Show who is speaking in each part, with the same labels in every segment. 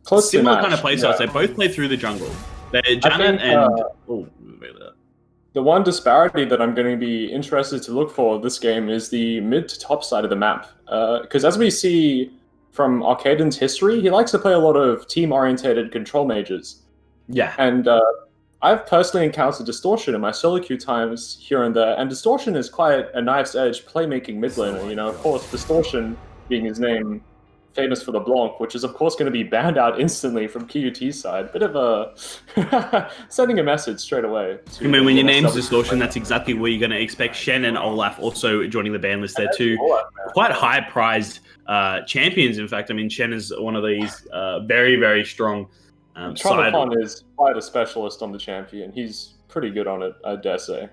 Speaker 1: Close to
Speaker 2: similar
Speaker 1: match,
Speaker 2: kind of play styles. They both play through the jungle. They're Janet and
Speaker 1: the one disparity that I'm going to be interested to look for this game is the mid to top side of the map. Because as we see from Arcaden's history, he likes to play a lot of team-orientated control mages.
Speaker 2: yeah.
Speaker 1: And I've personally encountered Distortion in my solo queue times here and there, and Distortion is quite a knife's edge playmaking mid laner. You know, of course, Distortion being his name, famous for the Blanc, which is of course going to be banned out instantly from QUT's side. Bit of a sending a message straight away.
Speaker 2: I mean, when your name's Distortion, that's exactly where you're going to expect. Shen and Olaf also joining the ban list there too. Quite high prized champions, in fact. I mean, Shen is one of these very, very strong.
Speaker 1: Tronopon is quite a specialist on the champion. He's pretty good on it, I dare say.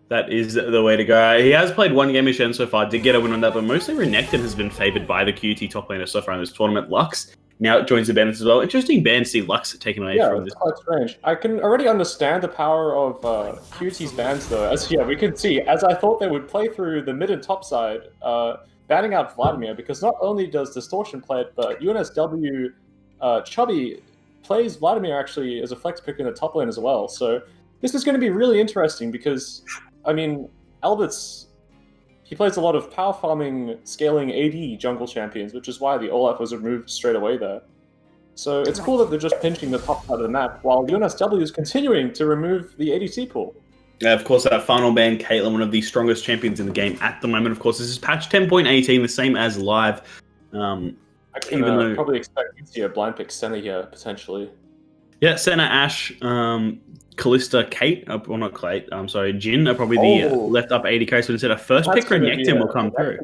Speaker 2: That is the way to go. He has played one game of Shen so far, did get a win on that, but mostly Renekton has been favoured by the QT top laner so far in this tournament. Lux now joins the ban list as well. Interesting ban to see Lux taken away from this.
Speaker 1: Yeah, quite strange. I can already understand the power of QT's bans, though. As we could see, as I thought they would play through the mid and top side, banning out Vladimir, because not only does Distortion play it, but UNSW Chubby plays Vladimir actually as a flex pick in the top lane as well. So this is going to be really interesting because, I mean, Albert's, he plays a lot of power farming, scaling AD jungle champions, which is why the Olaf was removed straight away there. So it's cool that they're just pinching the top part of the map, while UNSW is continuing to remove the ADC pool.
Speaker 2: Yeah, of course, that final ban, Caitlyn, one of the strongest champions in the game at the moment. Of course, this is patch 10.18, the same as live.
Speaker 1: I can probably expect to see a blind pick Senna here, potentially.
Speaker 2: Yeah, Senna, Ashe, Callista, Kate, well not Kate, I'm sorry, Jin are probably the left up 80 carries, but instead a first pick Renekton will come through.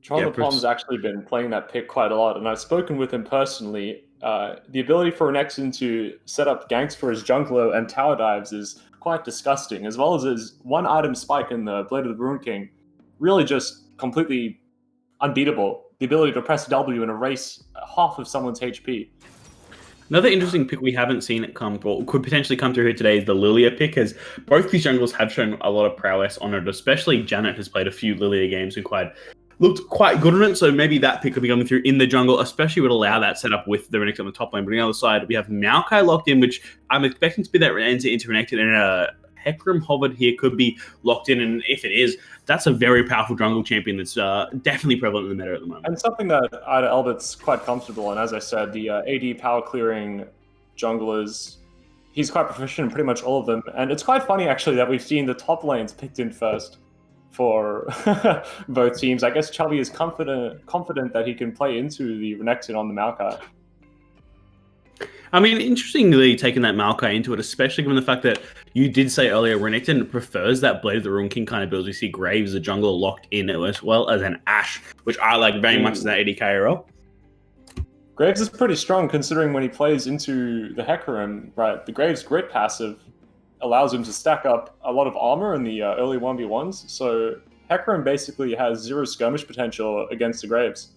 Speaker 1: Tronopon's actually been playing that pick quite a lot, and I've spoken with him personally. The ability for Renekton to set up ganks for his jungler and tower dives is quite disgusting, as well as his one item spike in the Blade of the Ruined King. Really just completely unbeatable. The ability to press W and erase half of someone's HP.
Speaker 2: Another interesting pick we haven't seen it come, or could potentially come through here today, is the Lilia pick, as both these junglers have shown a lot of prowess on it, especially Janet has played a few Lilia games and looked quite good on it, so maybe that pick could be coming through in the jungle, especially would allow that setup with the Renekton on the top lane. But on the other side, we have Maokai locked in, which I'm expecting to be that enter into Renekton, and Hecarim hovered here could be locked in, and if it is, that's a very powerful jungle champion that's definitely prevalent in the meta at the moment.
Speaker 1: And something that Ida Albert's quite comfortable in, as I said, the AD power clearing junglers, he's quite proficient in pretty much all of them. And it's quite funny, actually, that we've seen the top lanes picked in first for both teams. I guess Chubby is confident that he can play into the Renekton on the Maokai.
Speaker 2: I mean, interestingly taking that Maokai into it, especially given the fact that you did say earlier Renekton prefers that Blade of the Ruined King kind of builds. We see Graves, the jungler, locked in as well as an Ashe, which I like very much as that AD carry.
Speaker 1: Graves is pretty strong considering when he plays into the Hecarim, right? The Graves grit passive allows him to stack up a lot of armor in the early 1v1s, so Hecarim basically has zero skirmish potential against the Graves.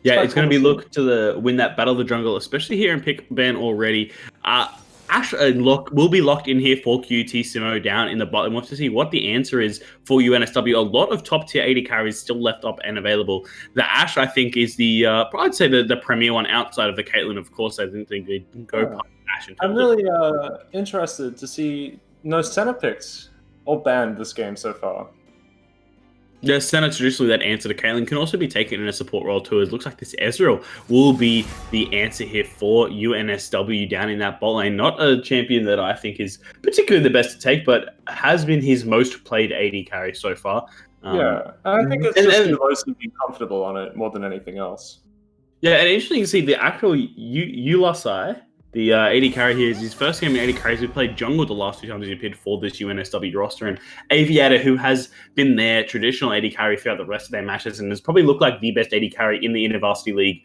Speaker 2: Yeah, it's going to be look to win that Battle of the Jungle, especially here in pick ban already. Ashe will be locked in here for QT Simo down in the bottom. We'll have to see what the answer is for UNSW. A lot of top tier 80 carries still left up and available. The Ashe, I think, is I'd say the premier one outside of the Caitlyn, of course. I didn't think they'd go past Ashe.
Speaker 1: I'm really interested to see no Senna picks or banned this game so far.
Speaker 2: Yeah, Senna traditionally that answer to Caitlyn can also be taken in a support role too. It looks like this Ezreal will be the answer here for UNSW down in that bot lane. Not a champion that I think is particularly the best to take, but has been his most played AD carry so far.
Speaker 1: Yeah, I think it's just mostly being comfortable on it more than anything else.
Speaker 2: Yeah, and interesting to see the actual Ulasai. The AD carry here is his first game in AD carries. We played jungle the last two times he appeared for this UNSW roster. And Aviator, who has been their traditional AD carry throughout the rest of their matches and has probably looked like the best AD carry in the Intervarsity League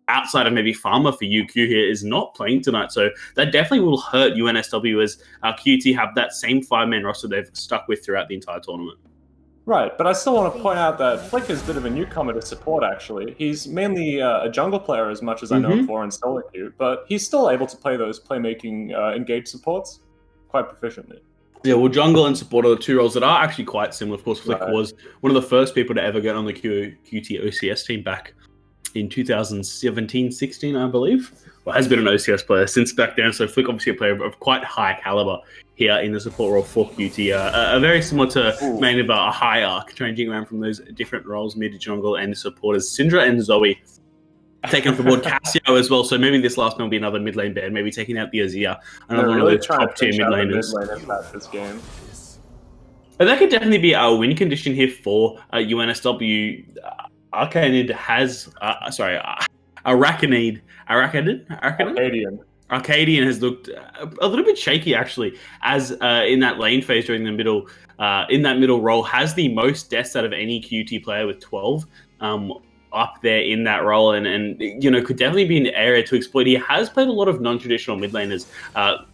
Speaker 2: outside of maybe Farmer for UQ here, is not playing tonight. So that definitely will hurt UNSW as QT have that same 5-man roster they've stuck with throughout the entire tournament.
Speaker 1: Right, but I still want to point out that Flick is a bit of a newcomer to support, actually. He's mainly a jungle player as much as I know him for in solo queue, but he's still able to play those playmaking engage supports quite proficiently.
Speaker 2: Yeah, well, jungle and support are the two roles that are actually quite similar. Of course, Flick was one of the first people to ever get on the QT OCS team back in 2017-16, I believe. Well, has been an OCS player since back then. So Flick, obviously a player of quite high caliber here in the support role for QT. Very similar to main of a high arc, changing around from those different roles, mid, jungle, and support, as Syndra and Zoe taking off the board Cassio as well. So maybe this last one will be another mid lane ban, maybe taking out the Azir, another one of those top tier mid laners.
Speaker 1: This game.
Speaker 2: But that could definitely be a win condition here for UNSW. Arcanid has, Arachnid. Arcadian has looked a little bit shaky actually, as in that lane phase during the middle, in that middle role, has the most deaths out of any QT player with 12. Up there in that role, and could definitely be an area to exploit. He has played a lot of non-traditional mid laners.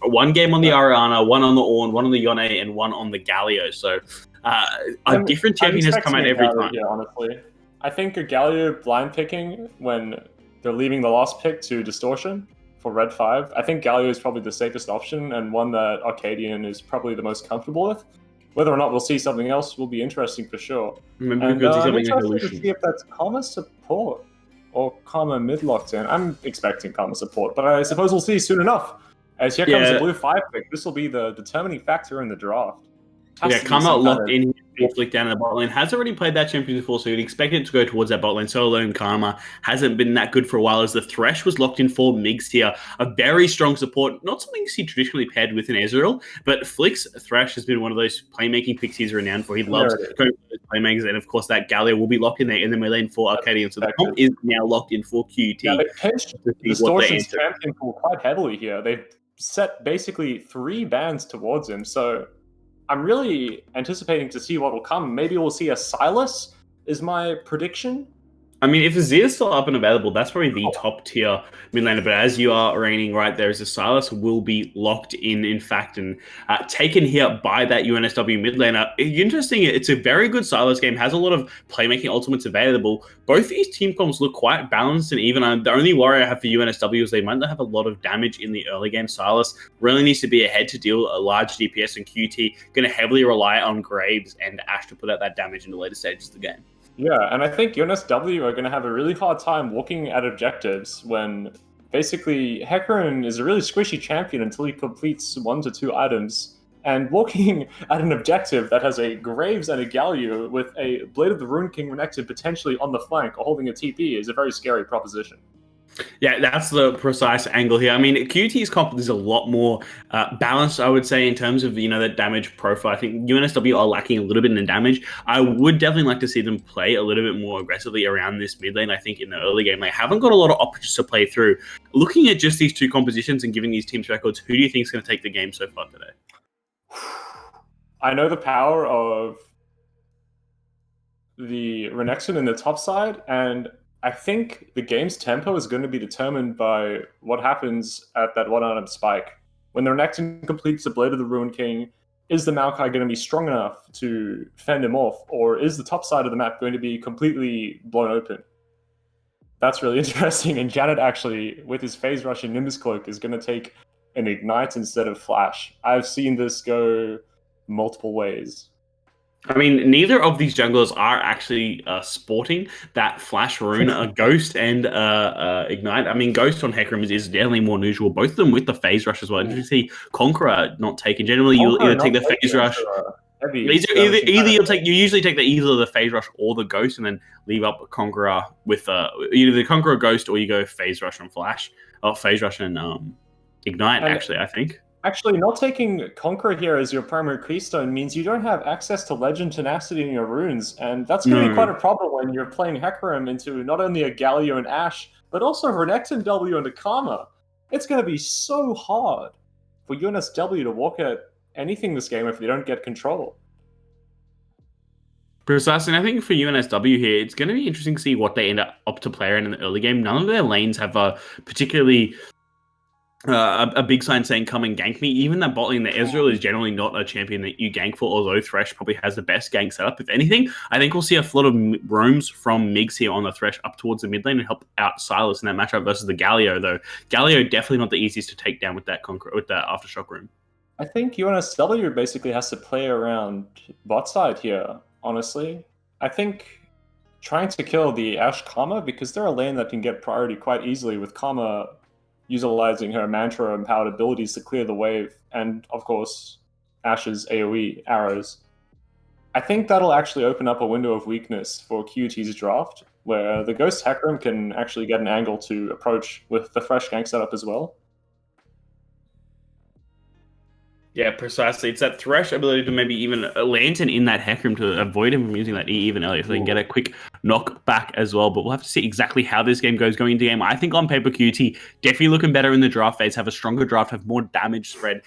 Speaker 2: One game on the Ariana, one on the Ornn, one on the Yone, and one on the Galio. So a different champion has come out every time.
Speaker 1: Yeah, honestly, I think a Galio blind picking when they're leaving the last pick to Distortion for Red 5. I think Galio is probably the safest option and one that Arcadian is probably the most comfortable with. Whether or not we'll see something else will be interesting for sure.
Speaker 2: I'm
Speaker 1: interested to see if that's Karma support or Karma mid locked in. I'm expecting Karma support, but I suppose we'll see soon enough. As here comes the blue 5 pick, this will be the determining factor in the draft.
Speaker 2: Karma locked in. Flick down in the bot lane. Has already played that champion before, so you'd expect it to go towards that bot lane. So alone, Karma hasn't been that good for a while, as the Thresh was locked in for Migs here. A very strong support, not something you see traditionally paired with an Ezreal, but Flick's Thresh has been one of those playmaking picks he's renowned for. He loves going for those playmakers, and of course that Galio will be locked in there in the mid lane for Arcadian. So the comp is now locked in for QT.
Speaker 1: Yeah, they pinched Distortion's champion pool quite heavily here. They've set basically 3 bans towards him, so I'm really anticipating to see what will come. Maybe we'll see a Sylas, is my prediction.
Speaker 2: I mean, if Azir's still up and available, that's probably the top tier mid laner. But as you are reigning right there, as a Sylas will be locked in fact, and taken here by that UNSW mid laner. Interesting, it's a very good Sylas game, has a lot of playmaking ultimates available. Both these team comps look quite balanced and even. The only worry I have for UNSW is they might not have a lot of damage in the early game. Sylas really needs to be ahead to deal a large DPS, and QT going to heavily rely on Graves and Ashe to put out that damage in the later stages of the game.
Speaker 1: Yeah, and I think UNSW are going to have a really hard time looking at objectives when basically Hecarim is a really squishy champion until he completes 1 to 2 items. And looking at an objective that has a Graves and a Galio with a Blade of the Rune King connected potentially on the flank or holding a TP is a very scary proposition.
Speaker 2: Yeah, that's the precise angle here. I mean, QT's comp is a lot more balanced, I would say, in terms of, that damage profile. I think UNSW are lacking a little bit in the damage. I would definitely like to see them play a little bit more aggressively around this mid lane. I think in the early game, they haven't got a lot of options to play through. Looking at just these two compositions and giving these teams records, who do you think is going to take the game so far today?
Speaker 1: I know the power of the Renekton in the top side, and I think the game's tempo is going to be determined by what happens at that one-item spike. When the Renekton completes the Blade of the Ruin King, is the Maokai going to be strong enough to fend him off, or is the top side of the map going to be completely blown open? That's really interesting, and Janet actually, with his Phase Rush and Nimbus Cloak, is going to take an Ignite instead of Flash. I've seen this go multiple ways.
Speaker 2: I mean, neither of these junglers are actually sporting that Flash Rune, Ghost and Ignite. I mean, Ghost on Hecarim is definitely more usual. Both of them with the Phase Rush as well. You see Conqueror not taken. Generally, you'll either take the Phase Rush. Either you usually take either the Phase Rush or the Ghost, and then leave up Conqueror with either the Conqueror Ghost, or you go Phase Rush and Flash, or Phase Rush and Ignite. Actually, I think.
Speaker 1: Actually, not taking Conqueror here as your primary keystone means you don't have access to Legend Tenacity in your runes, and that's going to be quite a problem when you're playing Hecarim into not only a Galio and Ashe, but also Renekton W and a Karma. It's going to be so hard for UNSW to walk at anything this game if they don't get control.
Speaker 2: Precisely, and I think for UNSW here, it's going to be interesting to see what they end up to play in the early game. None of their lanes have a particularly a big sign saying come and gank me. Even that bot lane, the Ezreal is generally not a champion that you gank for, although Thresh probably has the best gank setup. If anything, I think we'll see a lot of roams from Migs here on the Thresh up towards the mid lane and help out Sylas in that matchup versus the Galio, though. Galio definitely not the easiest to take down with that Aftershock room.
Speaker 1: I think UNSW basically has to play around bot side here, honestly. I think trying to kill the Ashe Karma, because they're a lane that can get priority quite easily with Karma utilizing her mantra empowered abilities to clear the wave, and of course, Ashe's AoE arrows. I think that'll actually open up a window of weakness for QT's draft, where the Ghost Hecarim can actually get an angle to approach with the fresh gank setup as well.
Speaker 2: Yeah, precisely. It's that Thresh ability to maybe even a Lantern in that Hecarim to avoid him from using that E even earlier, so they can get a quick knock back as well. But we'll have to see exactly how this game goes going into game. I think on paper, QT definitely looking better in the draft phase, have a stronger draft, have more damage spread.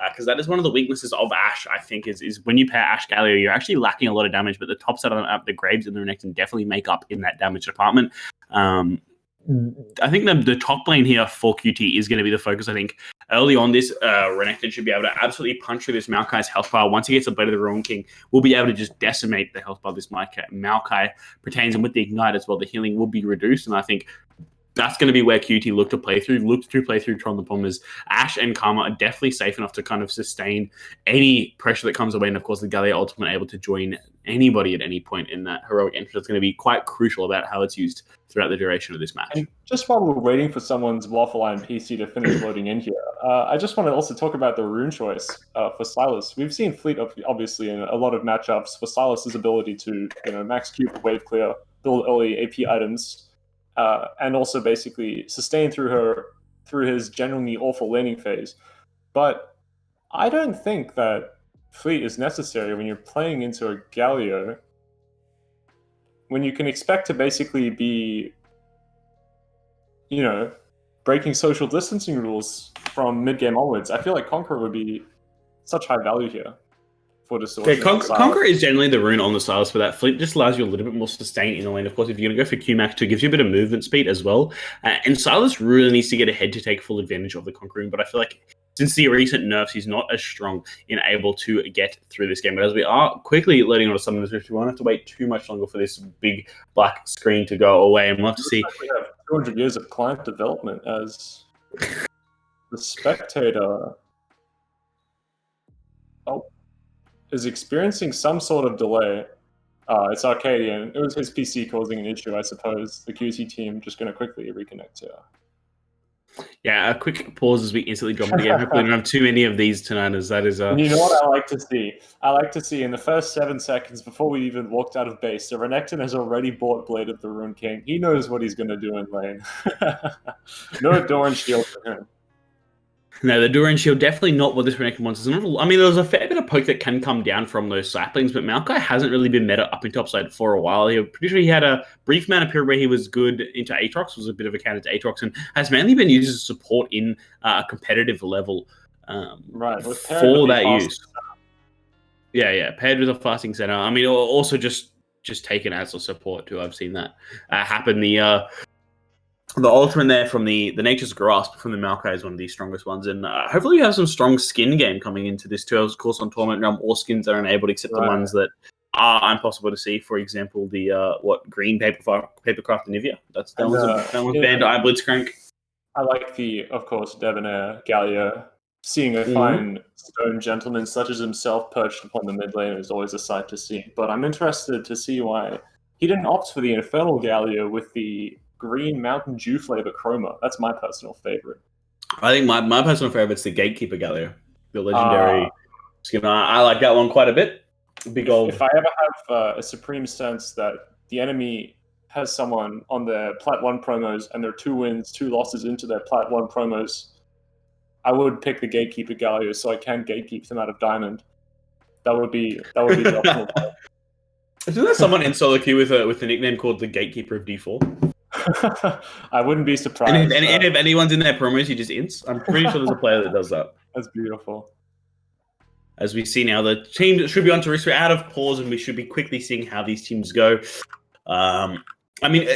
Speaker 2: Because that is one of the weaknesses of Ashe, I think, is when you pair Ashe Galio, you're actually lacking a lot of damage, but the top side of the Graves and the Renekton definitely make up in that damage department. I think the top lane here for QT is going to be the focus. I think early on this, Renekton should be able to absolutely punch through this Maokai's health bar. Once he gets a Blade of the Ruin King, we'll be able to just decimate the health bar this Maokai pertains. And with the Ignite as well, the healing will be reduced. And I think that's going to be where QT look to play through Tron the Bombers. Ashe and Karma are definitely safe enough to kind of sustain any pressure that comes away. And of course, the Gallia ultimate able to join anybody at any point in that heroic entry. That's going to be quite crucial about how it's used throughout the duration of this match.
Speaker 1: And just while we're waiting for someone's Waffle Iron PC to finish loading in here, I just want to also talk about the rune choice for Sylas. We've seen Fleet obviously in a lot of matchups for Sylas's ability to max Q for wave clear, build early AP items, and also basically sustain through his genuinely awful laning phase. But I don't think that Fleet is necessary when you're playing into a Galio, when you can expect to basically be, breaking social distancing rules from mid-game onwards. I feel like Conqueror would be such high value here for Distortion.
Speaker 2: Yeah, Conqueror is generally the rune on the Sylas for that. Fleet just allows you a little bit more sustain in the lane. Of course, if you're going to go for QMax 2, it gives you a bit of movement speed as well. And Sylas really needs to get ahead to take full advantage of the Conqueror rune, but I feel like since the recent nerfs, he's not as strong in able to get through this game. But as we are quickly loading on to some of this, we won't have to wait too much longer for this big black screen to go away. And we'll have to see.
Speaker 1: We have 200 years of client development as the spectator is experiencing some sort of delay. It's Arcadian. It was his PC causing an issue, I suppose. The QC team just going to quickly reconnect here.
Speaker 2: Yeah, a quick pause as we instantly drop it again. Hopefully we don't have too many of these tonight, as that is...
Speaker 1: And you know what I like to see? I like to see in the first 7 seconds before we even walked out of base, the Renekton has already bought Blade of the Rune King. He knows what he's going to do in lane. No Doran Shield for him.
Speaker 2: No, the Doran Shield definitely not what this Renekton wants. I mean, there's a fair bit of poke that can come down from those saplings, but Maokai hasn't really been meta up in topside for a while. Pretty sure he had a brief amount of period where he was good into Aatrox, was a bit of a counter to Aatrox, and has mainly been used as support in a competitive level
Speaker 1: right,
Speaker 2: for that use. Yeah, paired with a fasting center. I mean, also just taken as a support too. I've seen that happen. The ultimate there from the Nature's Grasp from the Maokai is one of the strongest ones, and hopefully we have some strong skin game coming into this too. Of course, on Tournament Realm, all skins are enabled except the ones that are impossible to see. For example, the green Papercraft Nivea. That one's banned. I Blitzcrank.
Speaker 1: I like of course, Debonair Gallia. Seeing a fine stone gentleman such as himself perched upon the mid lane is always a sight to see. But I'm interested to see why he didn't opt for the Infernal Gallia with the green Mountain Dew flavor chroma. That's my personal favorite.
Speaker 2: I think my personal favorite is the Gatekeeper Gallia, the legendary skin. I like that one quite a bit. Big old.
Speaker 1: If I ever have a supreme sense that the enemy has someone on their Plat 1 promos and they're 2 wins, 2 losses into their Plat 1 promos, I would pick the Gatekeeper Gallia so I can gatekeep them out of Diamond. That would be the optimal play.
Speaker 2: Isn't there someone in solo queue with a nickname called the Gatekeeper of D4?
Speaker 1: I wouldn't be surprised.
Speaker 2: And if anyone's in their promos, he just ints. I'm pretty sure there's a player that does that.
Speaker 1: That's beautiful.
Speaker 2: As we see now, the team should be on to risk. We're out of pause, and we should be quickly seeing how these teams go. I mean,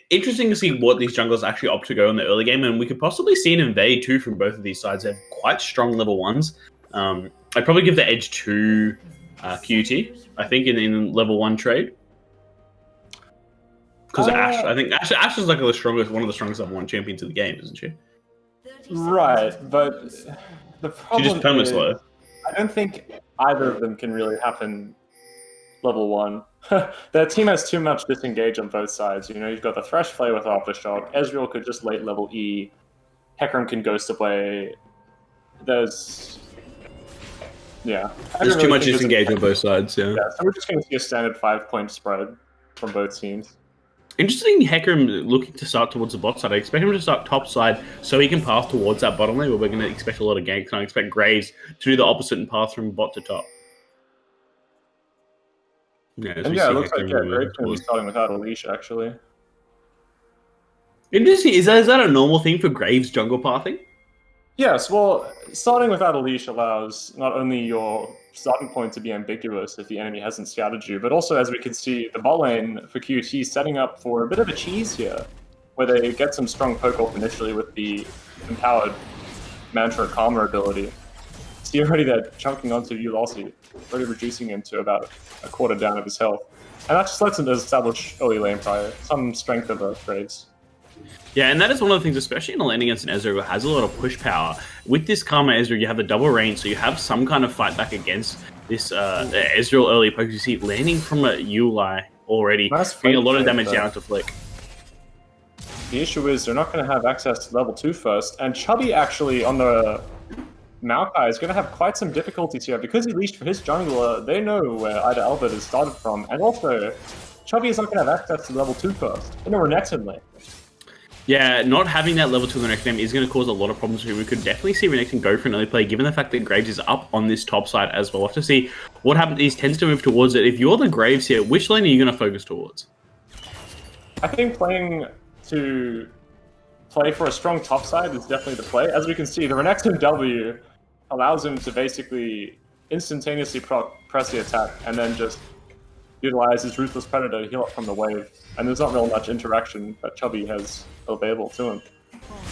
Speaker 2: interesting to see what these junglers actually opt to go in the early game, and we could possibly see an invade too from both of these sides. They have quite strong level 1s. I'd probably give the edge to QT, I think, in level 1 trade. Because I think Ashe is like one of the strongest level 1 champions in the game, isn't she?
Speaker 1: Right, but the problem
Speaker 2: she just perma slow.
Speaker 1: I don't think either of them can really happen level 1. Their team has too much disengage on both sides. You know, you've got the Thresh play with Aftershock. Ezreal could just late level E. Hecarim can Ghost away. There's... Yeah.
Speaker 2: There's too much disengage on both sides, yeah.
Speaker 1: Yeah, so we're just going to see a standard 5-point spread from both teams.
Speaker 2: Interesting, Hecarim looking to start towards the bot side. I expect him to start top side so he can path towards that bottom lane, where we're going to expect a lot of ganks. And I expect Graves to do the opposite and path from bot to top. Yeah,
Speaker 1: and yeah, it looks like Graves going to be starting without a leash, actually.
Speaker 2: Interesting. Is that a normal thing for Graves jungle pathing?
Speaker 1: Yes, well, starting without a leash allows not only your starting point to be ambiguous if the enemy hasn't scouted you, but also, as we can see, the bot lane for QUT setting up for a bit of a cheese here, where they get some strong poke off initially with the empowered Mantra Karma ability. See already they're chunking onto Ulossi, already reducing him to about a quarter down of his health. And that just lets him establish early lane prior, some strength of the Graves.
Speaker 2: Yeah, and that is one of the things, especially in a lane against an Ezreal who has a lot of push power. With this Karma Ezreal, you have the double range, so you have some kind of fight back against this Ezreal early poke. You see it landing from a Uli already, doing a lot of damage down to Flick.
Speaker 1: The issue is they're not going to have access to level 2 first, and Chubby actually on the Maokai is going to have quite some difficulties here. Because he leashed for his jungler, they know where Ida Albert has started from, and also Chubby is not going to have access to level 2 first in a Renekton lane.
Speaker 2: Yeah, not having that level 2 in the next game is going to cause a lot of problems here. We could definitely see Renekton go for an early play, given the fact that Graves is up on this top side as well. We'll have to see what happens. He tends to move towards it. If you're the Graves here, which lane are you going to focus towards?
Speaker 1: I think playing to play for a strong top side is definitely the play. As we can see, the Renekton W allows him to basically instantaneously press the attack and then just utilize his Ruthless Predator to heal up from the wave. And there's not real much interaction that Chubby has available to him.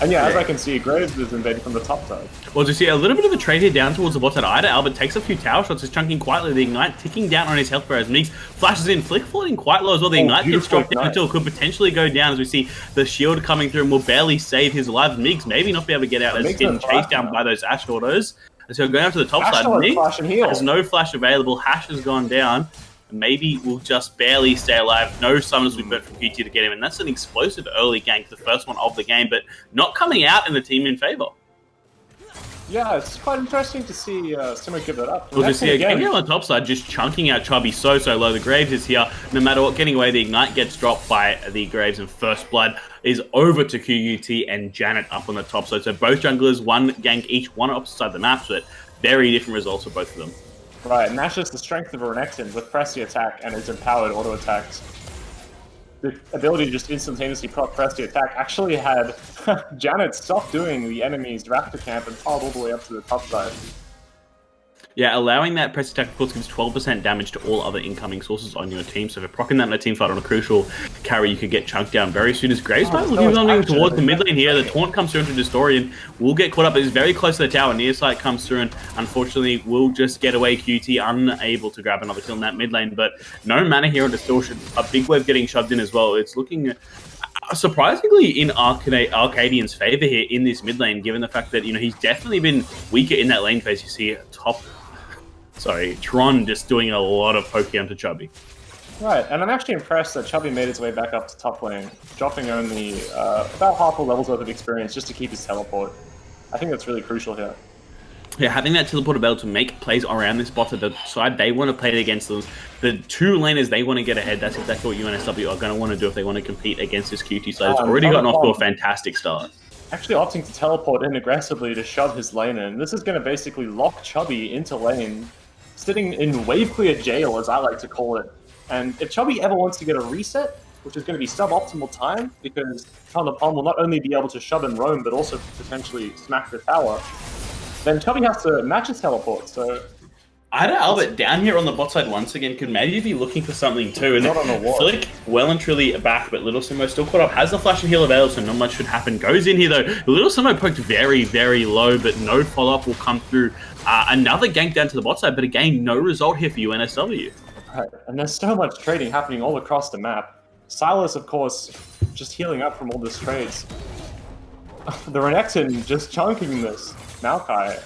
Speaker 1: And yeah, as I can see, Graves is invading from the top side.
Speaker 2: Well, to see a little bit of a trade here down towards the bot side. Ida Albert takes a few tower shots, is chunking quietly. The Ignite ticking down on his health bar as Meeks flashes in. Flick floating quite low as well. The Ignite gets dropped down until it could potentially go down as we see the shield coming through and will barely save his life. Meeks maybe not be able to get out as he's getting chased down by those Ashe autos. And so going up to the top side, Meeks has no flash available. Hash has gone down. Maybe we'll just barely stay alive. No summons we burnt from QT to get him, and that's an explosive early gank, the first one of the game, but not coming out in the team in favor.
Speaker 1: Yeah, it's quite interesting to see Simmer give that up.
Speaker 2: We'll just see again on the top side, just chunking out Chubby so low. The Graves is here. No matter what, getting away, the Ignite gets dropped by the Graves, and First Blood is over to QUT and Janet up on the top side. So both junglers, one gank each, one opposite side of the map, but very different results for both of them.
Speaker 1: Right, and that's just the strength of a Renekton with press the attack and its empowered auto attacks. The ability to just instantaneously press the attack actually had Janet stop doing the enemy's Raptor camp and piled all the way up to the top side.
Speaker 2: Yeah, allowing that press attack, of course, gives 12% damage to all other incoming sources on your team. So if you're proccing that in a team fight on a crucial carry, you could get chunked down very soon. As Graves might be running towards the mid lane here. The taunt comes through into Destorian. Will get caught up. It's very close to the tower. Near sight comes through and unfortunately will just get away. QT unable to grab another kill in that mid lane. But no mana here on Distortion. A big wave getting shoved in as well. It's looking surprisingly in Arcadian's favor here in this mid lane, given the fact that, you know, he's definitely been weaker in that lane phase. You see Tron just doing a lot of poking onto Chubby.
Speaker 1: Right, and I'm actually impressed that Chubby made his way back up to top lane, dropping only about half a level's worth of experience just to keep his teleport. I think that's really crucial here.
Speaker 2: Yeah, having that teleport ability to make plays around this bot at the side they want to play it against them. The two laners they want to get ahead. That's exactly what UNSW are going to want to do if they want to compete against this QT side. It's already gotten off to a fantastic start.
Speaker 1: Actually opting to teleport in aggressively to shove his lane in. This is going to basically lock Chubby into lane, sitting in wave clear jail, as I like to call it. And if Chubby ever wants to get a reset, which is going to be suboptimal time, because Thunder Palm will not only be able to shove and roam, but also potentially smack the tower, then Chubby has to match his teleport, so...
Speaker 2: Ida Albert down here on the bot side once again could maybe be looking for something too. And
Speaker 1: not on the wall.
Speaker 2: Flick well and truly back, but Little Sumo still caught up, has the flash and heal available, so not much should happen. Goes in here though. Little Sumo poked very low, but no follow-up will come through. Another gank down to the bot side, but again, no result here for UNSW.
Speaker 1: Right, and there's so much trading happening all across the map. Silas, of course, just healing up from all these trades. The Renekton just chunking this Maokai.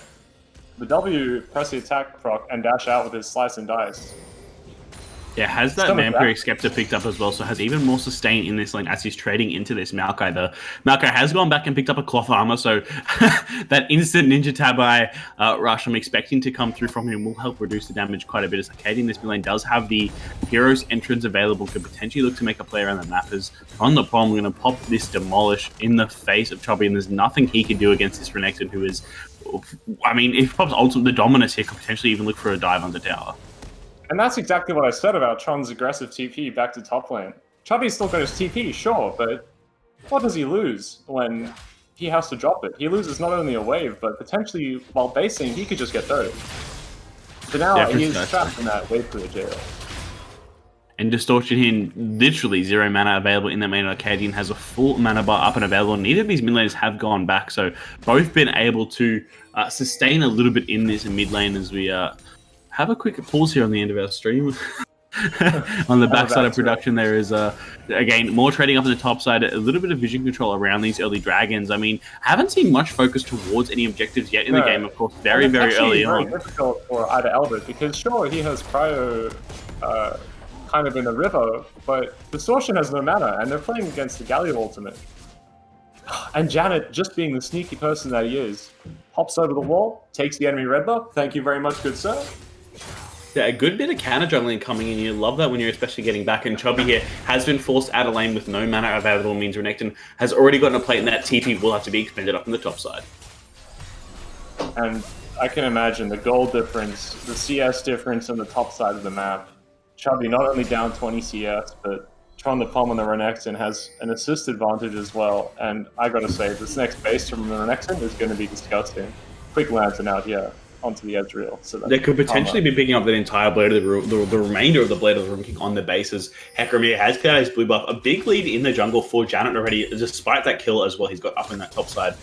Speaker 1: the W, press the attack proc, and dash out with his slice and dice.
Speaker 2: Yeah, has that
Speaker 1: Stomach
Speaker 2: Vampiric Scepter picked up as well, so has even more sustain in this lane as he's trading into this Maokai. The Maokai has gone back and picked up a cloth armor, so that instant Ninja Tabai rush I'm expecting to come through from him will help reduce the damage quite a bit, as Arcadian this mid lane does have the Hero's Entrance available, could potentially look to make a play around the map. As on the problem, going to pop this Demolish in the face of Chubby, and there's nothing he can do against this Renekton, who is, I mean, if he pops Ultimate, the Dominus here could potentially even look for a dive under tower.
Speaker 1: And that's exactly what I said about Tron's aggressive TP back to top lane. Chubby's still got his TP, sure, but what does he lose when he has to drop it? He loses not only a wave, but potentially, while basing, he could just get third. So now he's trapped in that wave clear jail.
Speaker 2: And Distortion here, literally 0 mana available in that main. Arcadian has a full mana bar up and available. Neither of these mid laners have gone back, so both been able to sustain a little bit in this mid lane as we have a quick pause here on the end of our stream. On the backside of production, there is, again, more trading up on the top side, a little bit of vision control around these early dragons. I mean, I haven't seen much focus towards any objectives yet in the game, of course, very early on.
Speaker 1: It's very difficult for either Albert, because sure, he has cryo kind of in the river, but Distortion has no mana, and they're playing against the Galio ultimate. And Janet, just being the sneaky person that he is, hops over the wall, takes the enemy red buff. Thank you very much, good sir.
Speaker 2: Yeah, a good bit of counter jungling coming in. You love that when you're especially getting back. And Chubby here has been forced out of lane with no mana available, means Renekton has already gotten a plate, and that TP will have to be expended up on the top side.
Speaker 1: And I can imagine the gold difference, the CS difference on the top side of the map. Chubby not only down 20 CS, but Tron the Palm on the Renekton has an assist advantage as well. And I gotta say, this next base from the Renekton is going to be disgusting. Quick Lantern out here onto the edge reel. So
Speaker 2: they could potentially be picking up that entire Blade of the remainder of the Blade of the Ruin King on the bases. Hecarimir has cleared out his blue buff. A big lead in the jungle for Janet already, despite that kill as well he's got up in that top side.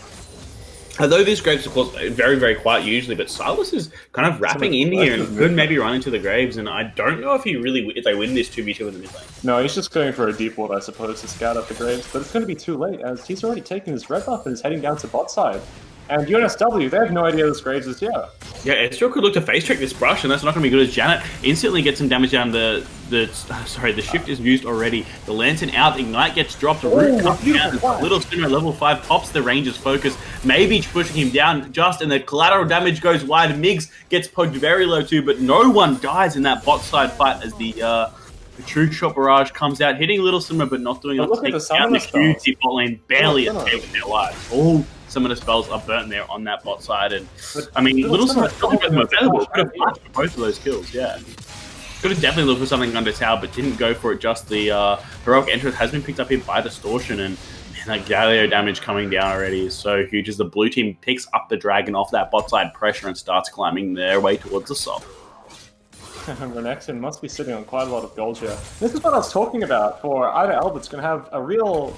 Speaker 2: Although this Graves, of course, very quiet usually, but Silas is kind of wrapping in here and could maybe run into the Graves, and I don't know if they win this 2v2 in the mid lane.
Speaker 1: No, he's just going for a deep ward, I suppose, to scout up the Graves, but it's going to be too late, as he's already taken his red buff and is heading down to bot side. And UNSW, they have no idea this Graves is here.
Speaker 2: Yeah, Ezreal could look to face trick this brush, and that's not going to be good, as Janet instantly gets some damage down. The shift is used already. The Lantern out, Ignite gets dropped, Root comes down, Little Simmer level 5 pops the Ranger's focus, maybe pushing him down just, and the collateral damage goes wide. Migs gets poked very low too, but no one dies in that bot side fight as the True Shot Barrage comes out, hitting Little Simmer, but not doing enough to take down the QUT bot lane, barely escaping their lives. All some of the spells are burnt there on that bot side, and I mean, Little Simmer still got them available. Could have fought for both of those kills, yeah. Could have definitely looked for something under tower, but didn't go for it. Just the heroic entrance has been picked up here by Distortion, and man, that Galio damage coming down already is so huge as the blue team picks up the dragon off that bot side pressure and starts climbing their way towards the top.
Speaker 1: Renekton must be sitting on quite a lot of gold here. This is what I was talking about for either Albert's going to have a real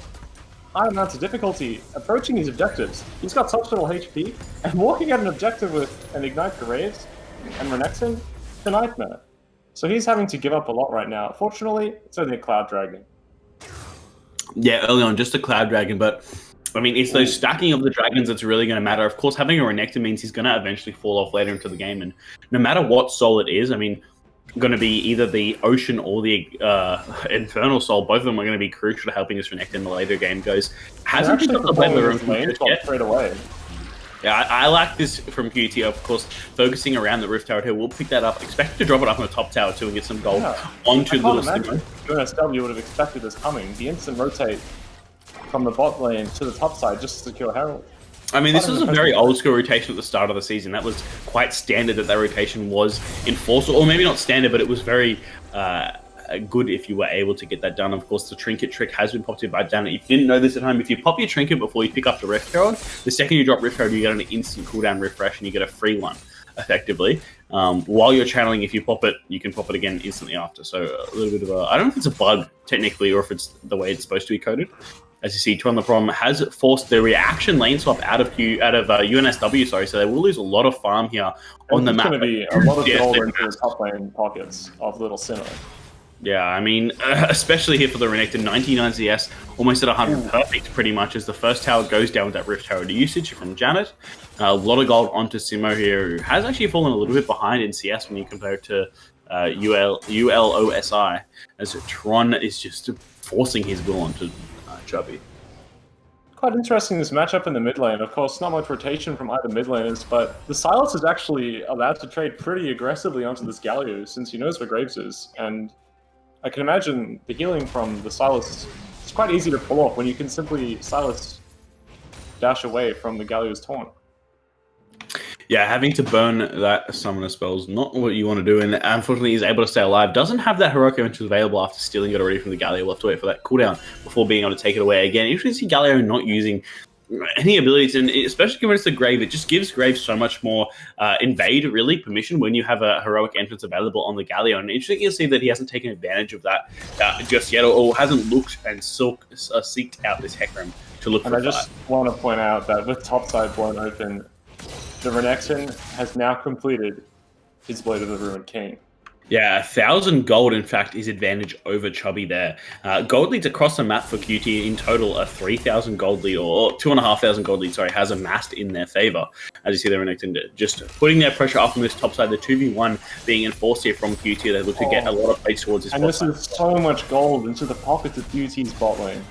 Speaker 1: high amounts of difficulty approaching these objectives. He's got such little HP, and walking at an objective with an Ignite Graves and Renekton, it's a nightmare. So he's having to give up a lot right now. Fortunately, it's only a Cloud Dragon.
Speaker 2: Yeah, early on, just a Cloud Dragon, but I mean, it's those stacking of the dragons that's really going to matter. Of course, having a Renekton means he's going to eventually fall off later into the game, and no matter what soul it is, I mean, going to be either the Ocean or the Infernal Soul. Both of them are going to be crucial to helping this Renekton in the later game goes. Hasn't picked up the Blade of the Ruin King
Speaker 1: straight away.
Speaker 2: Yeah, I like this from QUT, of course, focusing around the Rift Tower here. We'll pick that up. Expect to drop it up on the top tower too and get some gold onto Little Simmer.
Speaker 1: UNSW would have expected this coming. The instant rotate from the bot lane to the top side just to secure Herald.
Speaker 2: I mean, this was a very old school rotation at the start of the season. That was quite standard that rotation was enforced, or maybe not standard, but it was very good if you were able to get that done. Of course, the trinket trick has been popped in by Janet. If you didn't know this at home, if you pop your trinket before you pick up the Rift Herald, the second you drop Rift Herald, you get an instant cooldown refresh and you get a free one, effectively. While you're channeling, if you pop it, you can pop it again instantly after. So a little bit of a... I don't know if it's a bug, technically, or if it's the way it's supposed to be coded. As you see, Tron the Problem has forced the reaction lane swap out of UNSW, sorry, so they will lose a lot of farm here on the map.
Speaker 1: It's going to be a lot of gold into the top lane pockets of Little Sinner.
Speaker 2: Yeah, I mean, especially here for the Renekton, 99 CS, almost at 100 perfect pretty much as the first tower goes down with that Rift Tower usage from Janet. A lot of gold onto Simo here, who has actually fallen a little bit behind in CS when you compare it to ULOSI, as Tron is just forcing his will onto Chubby.
Speaker 1: Quite interesting, this matchup in the mid lane. Of course, not much rotation from either mid laners, but the Sylas is actually allowed to trade pretty aggressively onto this Galio since he knows where Graves is, and I can imagine the healing from the Sylas is quite easy to pull off when you can simply Sylas dash away from the Galio's taunt.
Speaker 2: Yeah, having to burn that summoner spell is not what you want to do, and unfortunately he's able to stay alive. Doesn't have that heroic eventually available after stealing it already from the Galio. We'll have to wait for that cooldown before being able to take it away again. You usually see Galio not using any abilities, and especially when it's the Grave, it just gives Grave so much more invade, really, permission when you have a heroic entrance available on the Galio. And interesting to see that he hasn't taken advantage of that just yet, or hasn't looked and seeked out this Hecarim to look for.
Speaker 1: And I just want to point out that with topside blown open, the Renekton has now completed his Blade of the Ruined King.
Speaker 2: Yeah, 1,000 gold, in fact, is advantage over Chubby there. Gold leads across the map for QT in total, a 3,000 gold lead, or 2,500 gold lead, sorry, has amassed in their favor. As you see, the Renekton just putting their pressure up on this top side, the 2v1 being enforced here from QT. They look to get a lot of plays towards this.
Speaker 1: And this is so much gold into the pockets of QT's bot lane.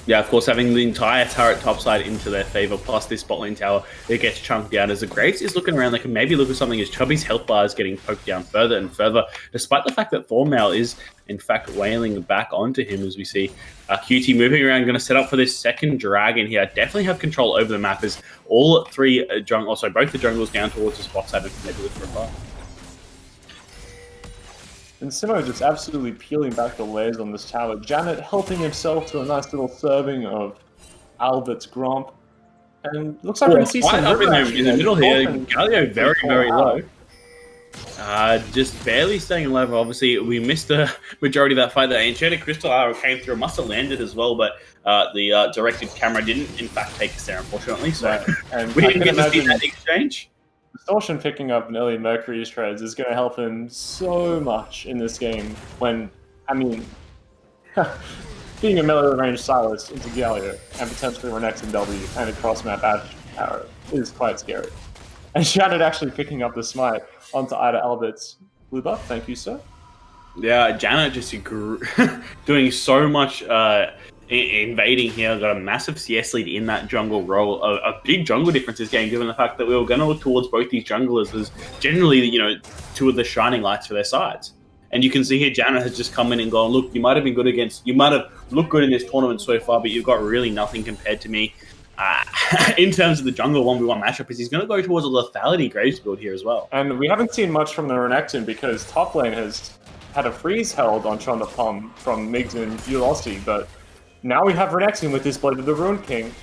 Speaker 2: Yeah, of course, having the entire turret topside into their favor, plus this bot lane tower, it gets chunked down as the Graves is looking around. They can maybe look at something as Chubby's health bar is getting poked down further and further, despite the fact that Thornmail is, in fact, wailing back onto him as we see QT moving around, going to set up for this second dragon here. Definitely have control over the map as all three both the jungles down towards the spot side and maybe look for a fight.
Speaker 1: And Simo just absolutely peeling back the layers on this tower. Janet helping himself to a nice little serving of Albert's Gromp. And looks like we're going to see some
Speaker 2: up in the middle here. Galio very, very low. Just barely staying alive. Obviously, we missed the majority of that fight. The Enchanted Crystal Arrow came through, must have landed as well, but the directed camera didn't, in fact, take us there, unfortunately. So
Speaker 1: and
Speaker 2: we didn't get to see that exchange.
Speaker 1: Distortion picking up an early Mercury's treads is going to help him so much in this game when, I mean, being a melee range Sylas into Galio and potentially Renekton W and a cross-map Ash arrow is quite scary. And Janet actually picking up the smite onto Ida Albert's blue buff. Thank you, sir.
Speaker 2: Yeah, Janet just doing so much invading here, got a massive CS lead in that jungle role. A big jungle difference this game, given the fact that we were going to look towards both these junglers as generally, two of the shining lights for their sides. And you can see here, Janet has just come in and gone, look, you might have looked good in this tournament so far, but you've got really nothing compared to me. In terms of the jungle 1v1 matchup, is he's going to go towards a lethality Graves build here as well.
Speaker 1: And we haven't seen much from the Renekton because top lane has had a freeze held on Chonda Pum from Migs and UNSW, but now we have Renekton with this Blade of the Ruined King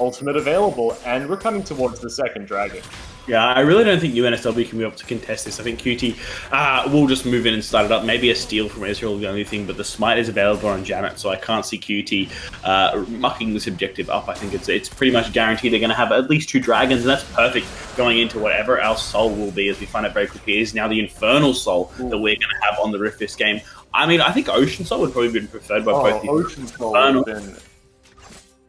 Speaker 1: ultimate available, and we're coming towards the second dragon.
Speaker 2: Yeah, I really don't think UNSW can be able to contest this. I think QT will just move in and start it up. Maybe a steal from Israel, the only thing, but the smite is available on Janet, so I can't see QT mucking this objective up. I think it's pretty much guaranteed they're going to have at least 2 dragons, and that's perfect going into whatever our soul will be, as we find out very quickly. It is now the Infernal Soul that we're going to have on the Rift this game. I mean, I think Ocean Soul would probably be preferred by both.
Speaker 1: Ocean Soul would have been...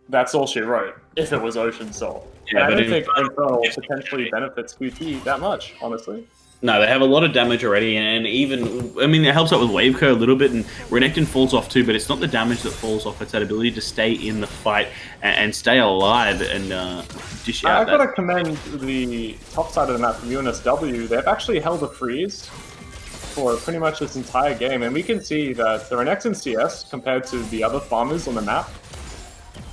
Speaker 1: That's all she wrote, if it was Ocean Soul. Yeah, I don't think Infernal potentially benefits QT that much, honestly.
Speaker 2: No, they have a lot of damage already, and even, I mean, it helps out with Wave Co a little bit, and Renekton falls off too, but it's not the damage that falls off, it's that ability to stay in the fight and stay alive and dish out.
Speaker 1: I've got to commend the top side of the map from UNSW. They've actually held a freeze for pretty much this entire game, and we can see that the Renekton CS, compared to the other farmers on the map,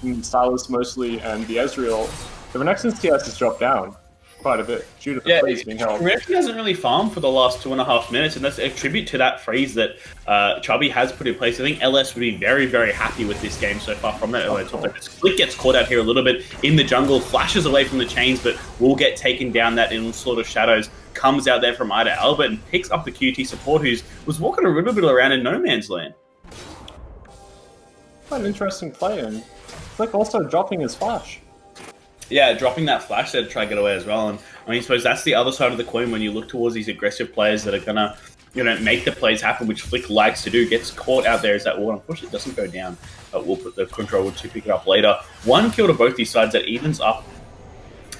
Speaker 1: Sylas mostly and the Ezreal, the Renekton CS has dropped down quite a bit due to the freeze being held.
Speaker 2: Renekton hasn't really farmed for the last 2.5 minutes, and that's a tribute to that freeze that Chubby has put in place. I think LS would be very, very happy with this game so far from that. Split gets caught out here a little bit in the jungle, flashes away from the chains, but will get taken down that in sort of shadows. Comes out there from Ida Albert and picks up the QT support, who was walking a little bit around in no man's land.
Speaker 1: Quite an interesting play, and Flick also dropping his flash.
Speaker 2: Yeah, dropping that flash there to try to get away as well. And I mean, I suppose that's the other side of the coin when you look towards these aggressive players that are gonna, make the plays happen, which Flick likes to do. Gets caught out there as that wall. Unfortunately, doesn't go down. But we'll put the controller to pick it up later. One kill to both these sides that evens up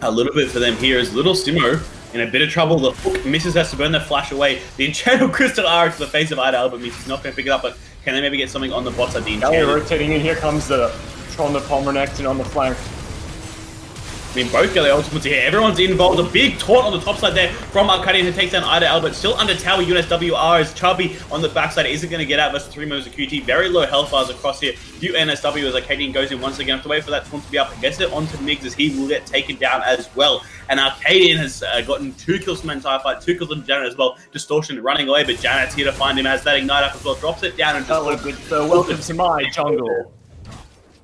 Speaker 2: a little bit for them here. Is Little Simo in a bit of trouble. The hook misses, has to burn the flash away. The Enchanted Crystal Arrow to the face of Ida Albert means he's not going to pick it up, but can they maybe get something on the bot side? The Enchanted
Speaker 1: rotating in. Here comes the Tron the Pomernectin on the flank.
Speaker 2: I mean, both Galio ultimates here. Everyone's involved. A big taunt on the top side there from Arcadian who takes down Ida Albert. Still under tower. UNSW as Chubby on the backside isn't going to get out versus 3 members of QT. Very low health bars across here. UNSW as Arcadian goes in once again. Have to wait for that taunt to be up. Gets it onto Migs as he will get taken down as well. And Arcadian has gotten 2 kills from the entire fight. 2 kills on Janet as well. Distortion running away, but Janet's here to find him as that Ignite up as well. Drops it down and just...
Speaker 1: welcome to my jungle.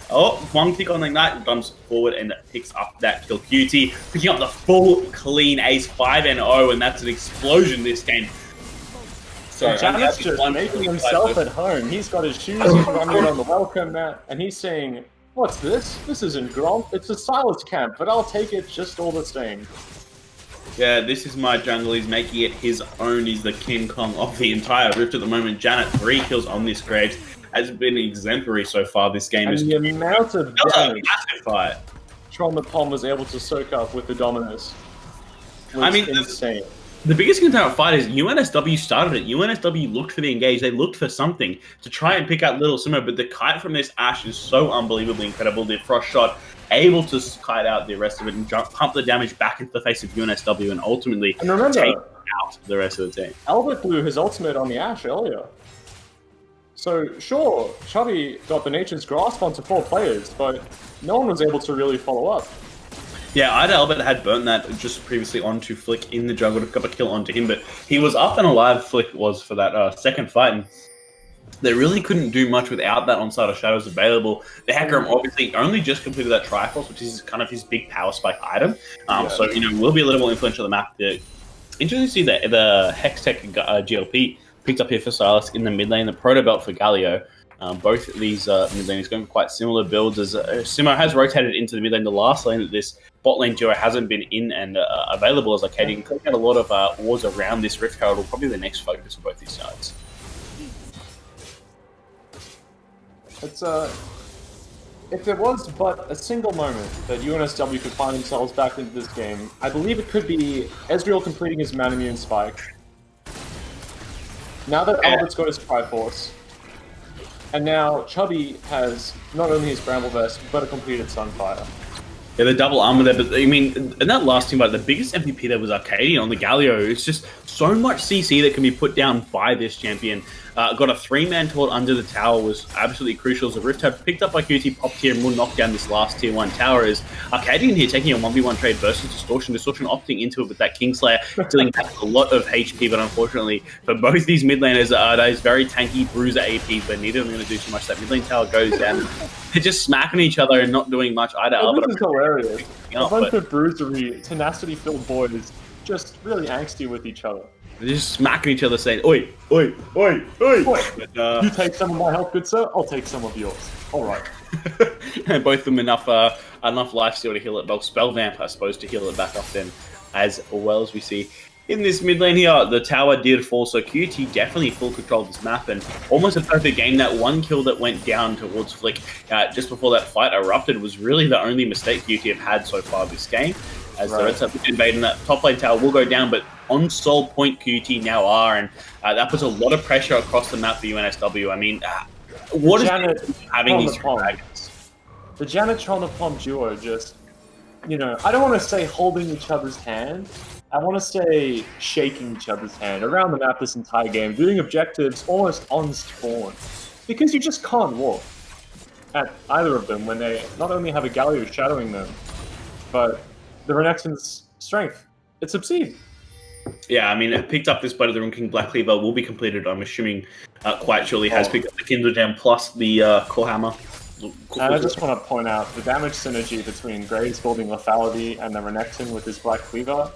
Speaker 2: Oh, one tick on the Ignite, jumps forward and picks up that kill. QT picking up the full clean ace, 5-0, and that's an explosion this game.
Speaker 1: So Janet's just making himself at home. He's got his shoes, he's running on the welcome mat, and he's saying, "What's this? This isn't Gromp, it's a Silas camp, but I'll take it just all the same."
Speaker 2: Yeah, this is my jungle. He's making it his own. He's the King Kong of the entire Rift at the moment. Janet, 3 kills on this Graves. Has been exemplary so far this game.
Speaker 1: And the amount of damage
Speaker 2: massive fight
Speaker 1: Tron the Pom was able to soak up with the Dominus was insane.
Speaker 2: The biggest contender fight is UNSW started it. UNSW looked for the engage. They looked for something to try and pick out Little Simo, but the kite from this Ash is so unbelievably incredible. The frost shot able to kite out the rest of it and pump the damage back into the face of UNSW and ultimately take out the rest of the team.
Speaker 1: Albert blew his ultimate on the Ash earlier. So, sure, Chubby got the Nature's Grasp onto 4 players, but no one was able to really follow up.
Speaker 2: Yeah, Ida Albert had burnt that just previously onto Flick in the jungle to pick up a kill onto him, but he was up and alive, Flick was, for that second fight, and they really couldn't do much without that on-side of Shadows available. The Hecarim obviously only just completed that Triforce, which is kind of his big power spike item, so, will be a little more influential on the map. Interesting to see the Hextech GLP picked up here for Silas in the mid lane, the Proto Belt for Galio. Both of these mid lanes going for quite similar builds as Simo has rotated into the mid lane. The last lane that this bot lane duo hasn't been in and available as Arcadian could get a lot of wars around this Rift Corridor, probably the next focus of both these sides.
Speaker 1: It's if there was but a single moment that UNSW could find themselves back into this game, I believe it could be Ezreal completing his Manamune spike. Now that Albert's got his Triforce, and now Chubby has not only his Bramble Vest, but a completed Sunfire.
Speaker 2: Yeah, the double armor there, but I mean, in that last team fight, the biggest MVP there was Arcadian on the Galio. It's just so much CC that can be put down by this champion. Got a 3-man taunt under the tower, was absolutely crucial. As a Rift had picked up by QT, popped here, and will knock down this last tier 1 tower. Is Arcadian here taking a 1v1 trade versus Distortion. Distortion opting into it with that Kingslayer, dealing back a lot of HP, but unfortunately for both these mid laners, that is very tanky bruiser AP, but neither of them are going to do too much. That mid lane tower goes down. They're just smacking each other and not doing much.
Speaker 1: This is hilarious. A bunch of bruisery, tenacity-filled boys just really angsty with each other.
Speaker 2: They're just smacking each other saying, oi, oi, oi, oi. But,
Speaker 1: you take some of my health, good sir, I'll take some of yours. Alright.
Speaker 2: And both of them enough lifesteal to heal it. Well, Spell Vamp, I suppose, to heal it back up then as well as we see. In this mid lane here, the tower did fall, so QT definitely full control of this map, and almost a perfect game. That one kill that went down towards Flick just before that fight erupted was really the only mistake QT have had so far this game. As the Reds have invaded, that top lane tower will go down, but on soul point QT now are, and that puts a lot of pressure across the map for UNSW. I mean, what is having these dragons?
Speaker 1: The Janet Tron the Pom duo just, I don't want to say holding each other's hand. I want to say shaking each other's hand around the map this entire game, doing objectives almost on spawn. Because you just can't walk at either of them when they not only have a Galio shadowing them, but the Renekton's strength. It's obscene.
Speaker 2: Yeah, I mean, it picked up this Blade of the Rune King Black Cleaver will be completed, I'm assuming, quite surely. Has picked up the Kindred Gem plus the Core Hammer.
Speaker 1: And I just want to point out the damage synergy between Graves building Lethality and the Renekton with his Black Cleaver.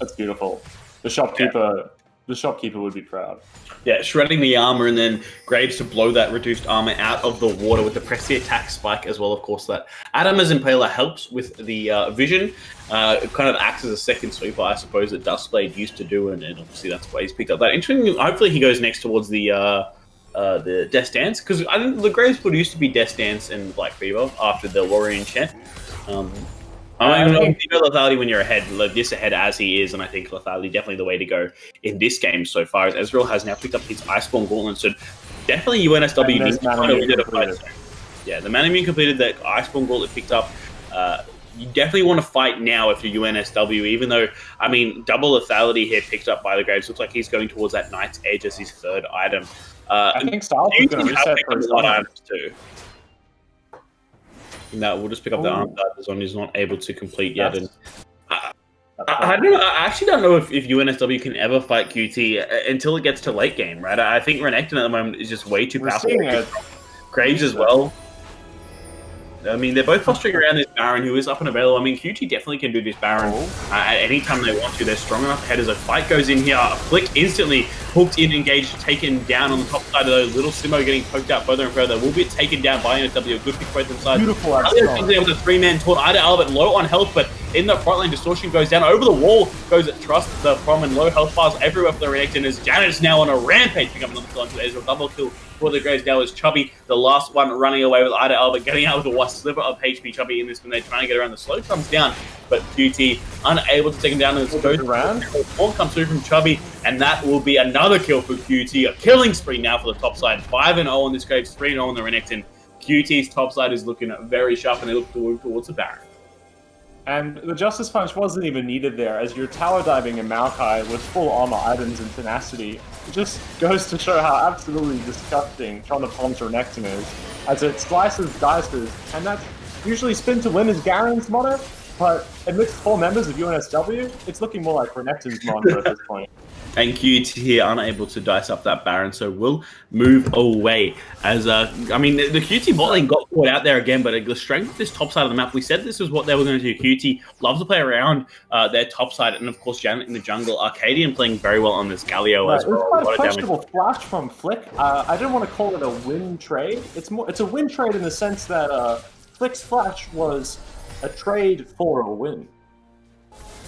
Speaker 1: That's beautiful. The shopkeeper the shopkeeper would be proud.
Speaker 2: Yeah, shredding the armor and then Graves to blow that reduced armor out of the water with the press the attack spike as well, of course. That Adam as Impaler helps with the vision. It kind of acts as a second sweeper, I suppose, that Dustblade used to do, and obviously that's why he's picked up that. Interesting. Hopefully he goes next towards the Death Dance, because I think the Graves would used to be Death Dance and Black Fever after the Warrior Enchant. I mean, you know lethality when you're ahead, like this ahead as he is, and I think lethality definitely the way to go in this game so far. As Ezreal has now picked up his Iceborne Gauntlet, so definitely UNSW needs to find a way to fight. Yeah, the Manamune completed, that Iceborne Gauntlet picked up. You definitely want to fight now if you're UNSW, even though, I mean, double lethality here picked up by the Graves. Looks like he's going towards that Knight's Edge as his third item.
Speaker 1: I think Styles is going to reset for his
Speaker 2: items too. No, we'll just pick up the arm that this one is not able to complete yet. And I don't know. I actually don't know if UNSW can ever fight QT until it gets to late game, right? I think Renekton at the moment is just way too powerful. Graves as well. I mean, they're both fostering around this Baron, who is up and available. I mean, QT definitely can do this Baron at any time they want to. They're strong enough ahead as a fight goes in here. Flick instantly hooked in, engaged, taken down on the top side of those. Little Simo getting poked out further and further. Will be taken down by UNSW. A good pick both sides.
Speaker 1: Beautiful.
Speaker 2: Comes in with a three-man taunt. Ida Albert low on health, but in the front line, Distortion goes down. Over the wall goes Trust, the Prom, and low health bars everywhere for the Renekton as Janet's now on a rampage. Picking up another kill onto Ezreal. Double kill for the Graves. Now is Chubby, the last one running away with Ida Albert, getting out with a sliver of HP. Chubby in this when they're trying to get around. The slow comes down, but QT unable to take him down. And it goes around. One comes through from Chubby, and that will be another kill for QT. A killing spree now for the top side. 5-0 on this Graves, 3-0 on the Renekton. QT's top side is looking very sharp, and they look to move towards the Baron.
Speaker 1: And the Justice Punch wasn't even needed there, as you're tower diving in Maokai with full armor items and tenacity. It just goes to show how absolutely disgusting Chonapom's Renekton is, as it slices, dices, and that's usually spin to win is Garen's motto, but amidst 4 members of UNSW, it's looking more like Renekton's mantra at this point.
Speaker 2: And QT here unable to dice up that Baron, so we'll move away. As I mean, the QT bot lane got caught out there again, but the strength of this top side of the map, we said this was what they were going to do. QT loves to play around their top side, and of course Janet in the jungle. Arcadian playing very well on this Galio as well.
Speaker 1: It was quite a questionable flash from Flick. I didn't want to call it a win trade. It's a win trade in the sense that Flick's flash was a trade for a win.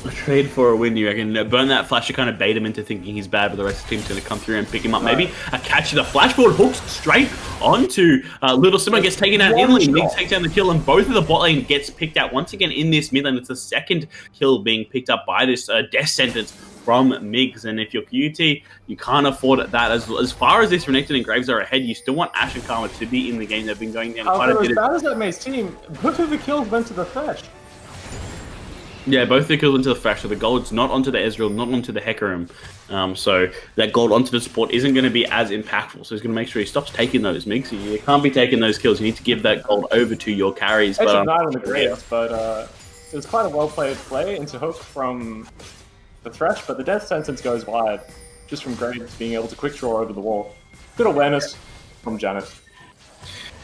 Speaker 2: A trade for a win, you reckon? Burn that flash to kind of bait him into thinking he's bad, but the rest of the team's going to come through and pick him up. Maybe a catch of the flashboard hooks straight onto Little Simon, gets taken out easily. Migs takes down the kill, and both of the bot lane gets picked out once again in this mid lane. It's the second kill being picked up by this death sentence from Migs. And if you're QT, you can't afford that. As far as this Renekton and Graves are ahead, you still want Ashe and Karma to be in the game. They've been going down quite a bit.
Speaker 1: As bad as that May's team, both of the kills went to the Thresh.
Speaker 2: Yeah, both the kills into the Thresh, so the gold's not onto the Ezreal, not onto the Hecarim. So that gold onto the support isn't going to be as impactful. So he's going to make sure he stops taking those Migs. You can't be taking those kills. You need to give that gold over to your carries.
Speaker 1: But it was quite a well-played play into hook from the Thresh, but the death sentence goes wide, just from Graves being able to quick draw over the wall. Good awareness from Janet.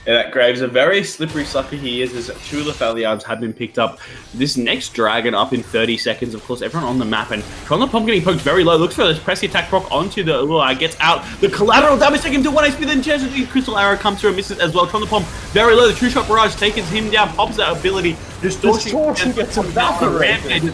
Speaker 2: Yeah, that Graves, a very slippery sucker he is, as 2 of the Thaliards have been picked up. This next Dragon up in 30 seconds, of course, everyone on the map, and Chonapom getting poked very low, looks for this press the attack proc onto the Ulai, gets out, the collateral damage taken to 1 HP, then Chesney Crystal Arrow comes through and misses as well. Chonapom very low, the True Shot Barrage takes him down, pops that ability, Distortion gets him back,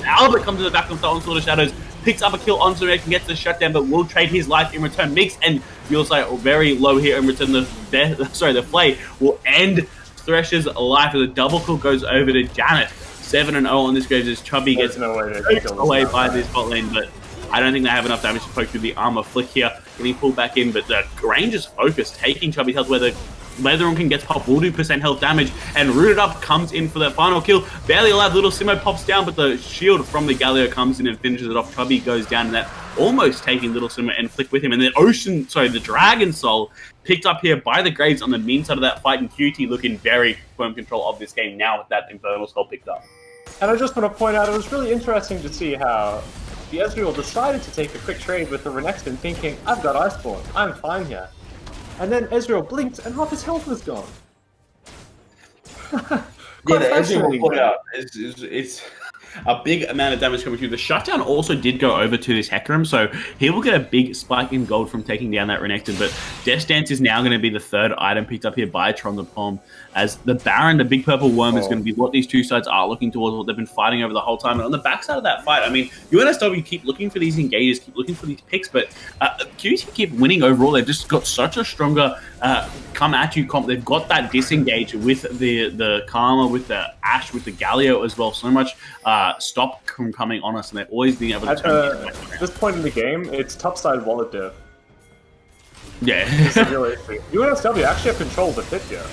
Speaker 2: Albert comes to the back of the Onslaught of Shadows, picks up a kill onto Rick and gets the shutdown, but will trade his life in return. Migs and Yulsai very low here in return. The Flay will end Thresh's life as a double kill goes over to Janet. 7-0 on this Graves as Chubby gets away by this bot lane, but I don't think they have enough damage to poke through the armor. Flick here getting pulled back in, but the range is focused, taking Chubby's health where the Leatheron gets pop, will do % health damage, and Rooted Up comes in for that final kill. Barely alive, Little Simo pops down, but the shield from the Galio comes in and finishes it off. Chubby goes down, and that almost taking Little Simo and Flick with him. And then the Dragon Soul picked up here by the Graves on the mean side of that fight, and QT looking very firm control of this game now with that Infernal Soul picked up.
Speaker 1: And I just want to point out, it was really interesting to see how the Ezreal decided to take a quick trade with the Renekton, thinking, I've got Iceborne, I'm fine here. And then Ezreal blinked, and half his health was gone.
Speaker 2: Yeah, the Ezreal put out. A big amount of damage coming through. The shutdown also did go over to this Hecarim, so he will get a big spike in gold from taking down that Renekton. But Death Dance is now going to be the third item picked up here by Tron the Pom, as the Baron, the big purple worm, is going to be what these two sides are looking towards, what they've been fighting over the whole time. And on the backside of that fight, I mean, UNSW keep looking for these engages, keep looking for these picks, but QT keep winning overall. They've just got such a stronger come at you comp. They've got that disengage with the Karma, with the Ashe, with the Galio as well. So much stop from coming on us, and they're always being able to turn
Speaker 1: at this point in the game, it's topside wallet diff.
Speaker 2: Yeah.
Speaker 1: It's a real issue. UNSW actually have control of the pit here.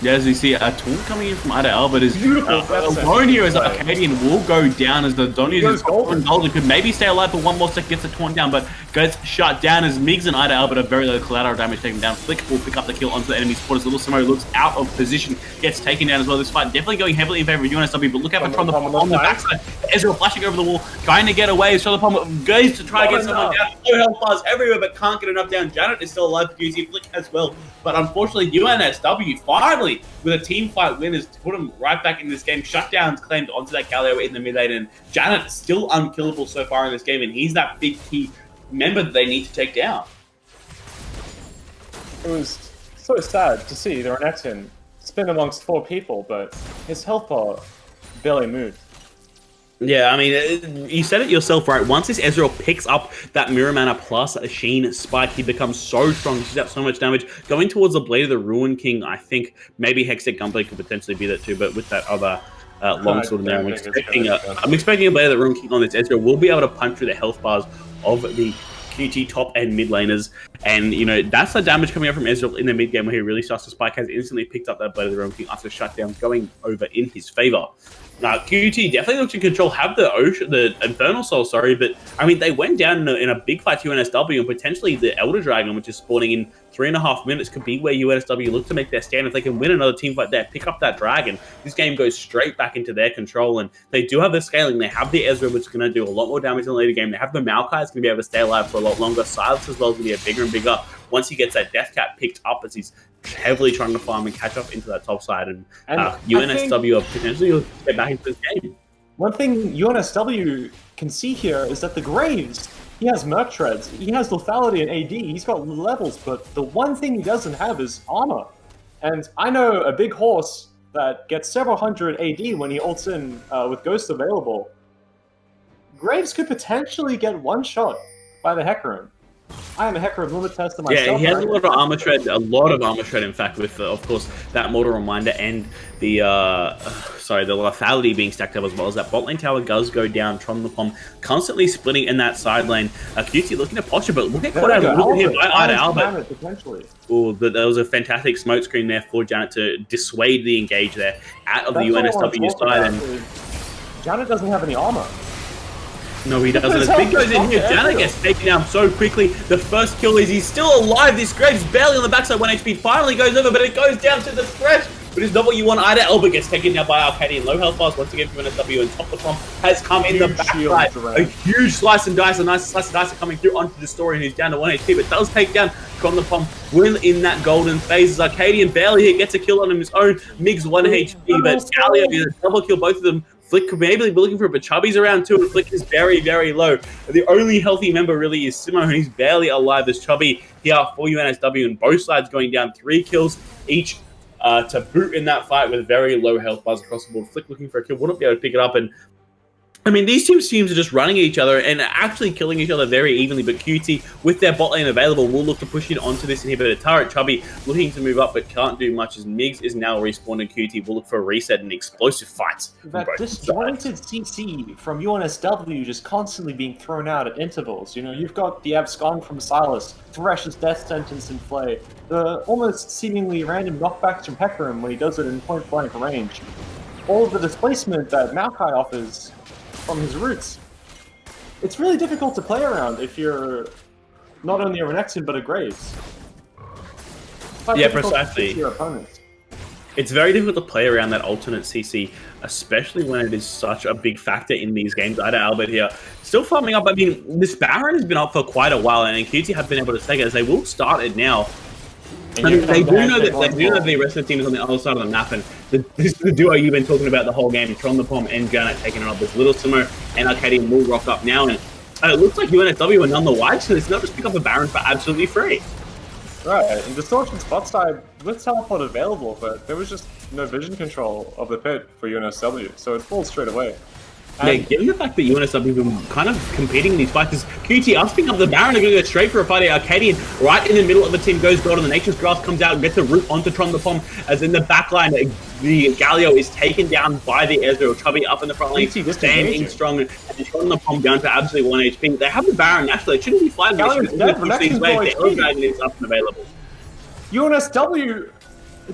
Speaker 2: Yeah, as you see, a taunt coming in from Ida Albert is
Speaker 1: beautiful.
Speaker 2: Alone here as Arcadian will go down as the Donny is golden. Could maybe stay alive for one more second, gets the taunt down, but gets shut down as Migs and Ida Albert are very low collateral damage taken down. Flick will pick up the kill onto the enemy support as Little Samo looks out of position, gets taken down as well. This fight definitely going heavily in favor of UNSW, but look out for the Pom on the backside. Ezreal flashing over the wall, trying to get away. So the Pom goes to try to get someone down. Low health bars everywhere, but can't get enough down. Janet is still alive for QC, Flick as well. But unfortunately, UNSW finally, with a team fight win, has put him right back in this game. Shutdowns claimed onto that Galio in the mid lane, and Janet still unkillable so far in this game, and he's that big key member that they need to take down.
Speaker 1: It was so sad to see the Renekton spin amongst 4 people, but his health bar barely moved.
Speaker 2: Yeah, I mean, you said it yourself, right? Once this Ezreal picks up that Mirror Mana plus a Sheen spike, he becomes so strong, he shoots out so much damage. Going towards the Blade of the Ruin King, I think maybe Hextech Gunblade could potentially be that too, but with that other longsword in there, I'm expecting a Blade of the Ruin King on this Ezreal. We'll be able to punch through the health bars of the QT top and mid laners, and you know that's the damage coming up from Ezreal in the mid game where he really starts to spike. Has instantly picked up that Blade of the Ruin King after shutdown going over in his favor. QT definitely looks in control, have the Infernal Soul, but I mean, they went down in a big fight to UNSW, and potentially the Elder Dragon, which is spawning in 3.5 minutes, could be where UNSW look to make their stand. If they can win another team fight there, pick up that Dragon, this game goes straight back into their control, and they do have the scaling. They have the Ezra, which is going to do a lot more damage in the later game. They have the Maokai, it's going to be able to stay alive for a lot longer. Silence as well is going to get bigger and bigger once he gets that Death Cap picked up, as he's heavily trying to farm and catch up into that top side, and UNSW are potentially get back into this game.
Speaker 1: One thing UNSW can see here is that the Graves, he has Merc Treads, he has lethality and AD, he's got levels, but the one thing he doesn't have is armor. And I know a big horse that gets several hundred AD when he ults in with Ghost available. Graves could potentially get one shot by the Hecarim. I am a Hecarim limit tester myself.
Speaker 2: Yeah, he has a lot of armor tread, in fact, with of course that Mortal Reminder and the the lethality being stacked up, as well as that bot lane tower does go down. Tron the Pom constantly splitting in that side lane. QT looking to posture, but look at what I here by Ida Albert. Oh, but there was a fantastic smoke screen there for Janet to dissuade the engage there out of the UNSW side. And
Speaker 1: Janet doesn't have any armor.
Speaker 2: No, he doesn't. As Big goes in here, Janet gets taken down so quickly. The first kill is he's still alive. This Graves barely on the backside, 1 HP. Finally goes over, but it goes down to the threat. But his W1 Ida Albert gets taken down by Arcadian. Low health bars once again from UNSW, and top of Tom has come in the backside. A huge slice and dice, a nice slice and dice are coming through onto the story, and he's down to 1 HP, but does take down from the Pom. Will in that golden phase as Arcadian barely hit, gets a kill on his own. Migs 1 HP, but Galio is a double kill, both of them. Flick could maybe be looking for it, but Chubby's around too, and Flick is very, very low. The only healthy member really is Simo, and he's barely alive as Chubby here for UNSW, and both sides going down 3 kills each to boot in that fight with very low health bars across the board. Flick looking for a kill, wouldn't be able to pick it up, and I mean, these two teams are just running at each other and actually killing each other very evenly, but QT, with their bot lane available, will look to push it onto this inhibitor turret. Chubby looking to move up, but can't do much as Migs is now respawned, and QT will look for a reset and explosive fights.
Speaker 1: That disjointed CC from UNSW just constantly being thrown out at intervals. You know, you've got the abscond from Silas, Thresh's death sentence in play, the almost seemingly random knockbacks from Hecarim when he does it in point-blank range. All of the displacement that Maokai offers from his roots. It's really difficult to play around if you're not only a Renekton but a Graves.
Speaker 2: Yeah, precisely.
Speaker 1: Your opponents.
Speaker 2: It's very difficult to play around that alternate CC, especially when it is such a big factor in these games. Ida Albert here, still farming up. I mean, this Baron has been up for quite a while, and QT have been able to take it as they will start it now. And they do know that the rest of the team is on the other side of the map, and This is the duo you've been talking about the whole game. Tron the Pom and Janet taking it up. There's Little Simo and Arcadian will rock up now, and it looks like UNSW are none the wiser, so it's not just pick up a Baron for absolutely free.
Speaker 1: Right, and Distortion's bot side with teleport available, but there was just no vision control of the pit for UNSW, so it falls straight away.
Speaker 2: Yeah, given the fact that UNSW have been kind of competing in these fights, is QT us picking up the Baron are going to go straight for a fight. Arcadian right in the middle of the team goes gold, and the Nature's Grasp comes out and gets a root onto Tron the Pom, as in the backline, the Galio is taken down by the Ezreal. Chubby up in the front lane, standing strong, and Tron the Pom down to absolutely 1 HP. They have the Baron naturally. It shouldn't be fighting. The Elder Dragon is up and available.
Speaker 1: UNSW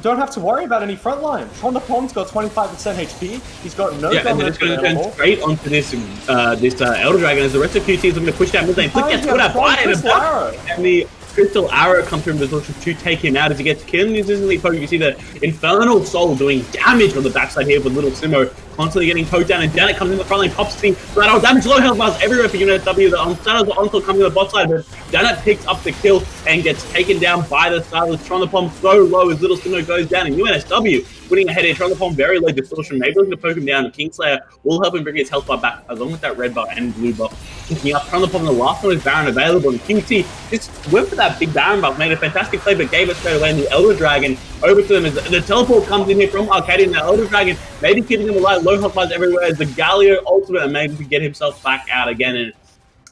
Speaker 1: don't have to worry about any front line. Tron the Pom's got 25% HP. He's got no
Speaker 2: and they're just going to turn straight onto this Elder Dragon as the rest of QT is going to push down mid lane. Flick gets put out by it, and the Crystal Arrow comes through the Distortion to take him out as he gets killed. Consistently poking. You see the Infernal Soul doing damage on the backside here with Little Simo constantly getting poked down, and Janet comes in the front lane, pops the lateral damage, low health bars everywhere for UNSW. The onslaught coming to the bot side, but Janet picks up the kill and gets taken down by the Silas. Tron the Pom so low as Little Simo goes down, and UNSW winning ahead here. Tron the Pom very low. Distortion maybe looking to poke him down. Kingslayer will help him bring his health bar back, along with that red bar and blue bar. Picking up Tron the Pom, the last one is Baron available, and QT just went for that big Baron buff, made a fantastic play, but gave it straight away, and the Elder Dragon over to them as the teleport comes in here from Arcadian. The Elder Dragon maybe keeping him alive, low health bars everywhere as the Galio ultimate and maybe to get himself back out again. And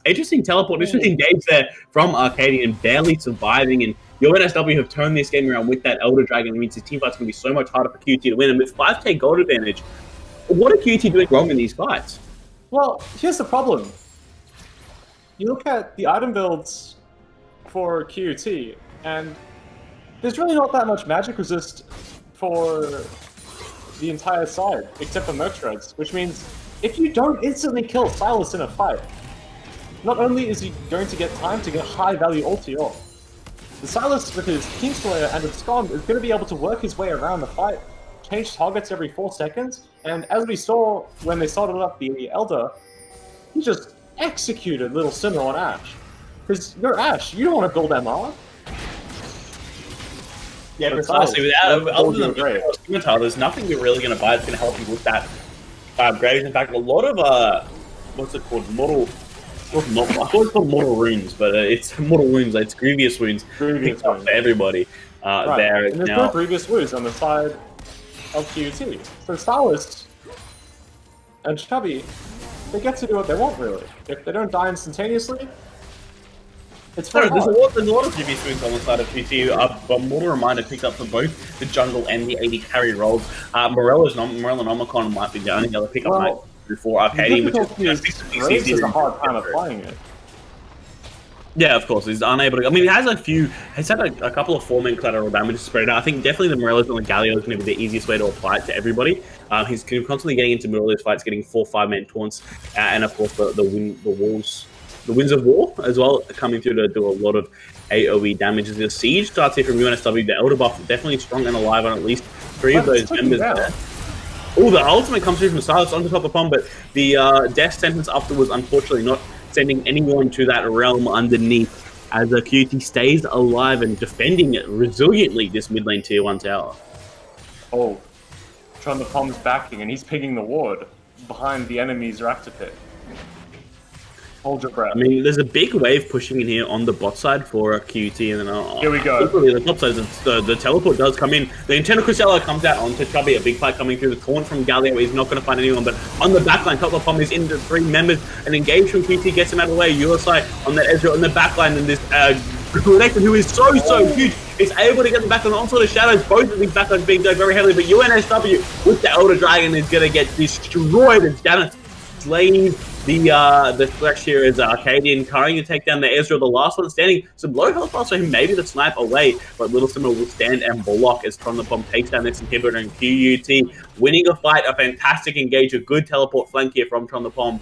Speaker 2: interesting teleport, just engaged there from Arcadian, barely surviving, and UNSW have turned this game around with that Elder Dragon. It means the team fight's going to be so much harder for QT to win, and with 5k gold advantage, what are QT doing wrong in these fights?
Speaker 1: Well, here's the problem. You look at the item builds for QT, and there's really not that much magic resist for the entire side, except for Merc Shreds, which means if you don't instantly kill Silas in a fight, not only is he going to get time to get high-value ulti off, the Silas with his Kingslayer and his Scon is going to be able to work his way around the fight, change targets every 4 seconds, and as we saw when they started up the Elder, he just executed Little Simo on Ashe. Because you're Ashe, you don't want to build MR.
Speaker 2: Yeah, precisely. Without other than Scimitar, there's nothing you're really going to buy that's going to help you with that upgrade. In fact, a lot of what's it called? I thought it's called Mortal Runes, but it's Mortal Wounds. It's Grievous Wounds. Grievous Wounds for everybody.
Speaker 1: Right.
Speaker 2: There
Speaker 1: and there's no Grievous Wounds on the side of QT. So Silas and Chubby, they get to do what they want, really. If they don't die instantaneously, it's very hard.
Speaker 2: There's a lot of Grievous Wounds on the side of QT. But Mortal Reminder picked up for both the jungle and the AD carry roles. Morel and Omicron might be the only other pickup before Arcadian, which is
Speaker 1: a hard time applying it.
Speaker 2: Yeah, of course, he's unable to. I mean, he's had a couple of 4-man collateral damage spread out. I think definitely the Morellos and the Galio is going to be the easiest way to apply it to everybody. He's constantly getting into Morello's fights, getting 4 5-man taunts, and of course the Winds of War as well, coming through to do a lot of AoE damage. As the Siege starts here from UNSW, the Elder buff definitely strong and alive on at least 3 of those members there. Oh, the ultimate comes through from Silas on the top of Pom, but the death sentence afterwards, unfortunately, not sending anyone to that realm underneath, as the QT stays alive and defending it resiliently, this mid lane tier 1 tower.
Speaker 1: Oh, Tron the Pom's backing, and he's picking the ward behind the enemy's Raptor pit. Hold your breath.
Speaker 2: I mean, there's a big wave pushing in here on the bot side for QT, and then
Speaker 1: here we go.
Speaker 2: Equally, the top side, the teleport does come in. The Internal Crusader comes out onto Chubby, a big fight coming through. The taunt from Galio is not going to find anyone, but on the backline, top of Pom is into 3 members. An engage from QT gets him out of the way. USI on the Ezreal on the backline, and this Connected, who is so huge, is able to get them back on the onslaught of shadows. Both of these backlines being dug very heavily, but UNSW with the Elder Dragon is going to get destroyed, and Janet slaying the Thresh here is Arcadian, trying to take down the Ezreal, the last one standing. Some low health bars for him, maybe the snipe away, but Little Simo will stand and block as Tron the Pom takes down this inhibitor, and QUT winning a fight, a fantastic engage, a good teleport flank here from Tron the Pom.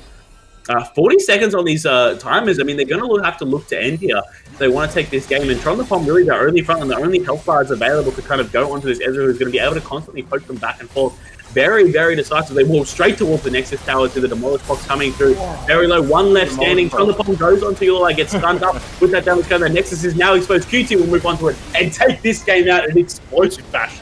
Speaker 2: 40 seconds on these timers. I mean, they're going to have to look to end here if they want to take this game. And Tron the Pom really the only front and the only health bars available to kind of go onto this Ezreal, who's going to be able to constantly poke them back and forth. Very, very decisive. They move straight towards the Nexus Tower to the Demolish Box coming through. Very low, one left standing. Tron the Pom goes onto Yulai, gets stunned up with that damage gun. The Nexus is now exposed. QT will move onto it and take this game out in explosive fashion.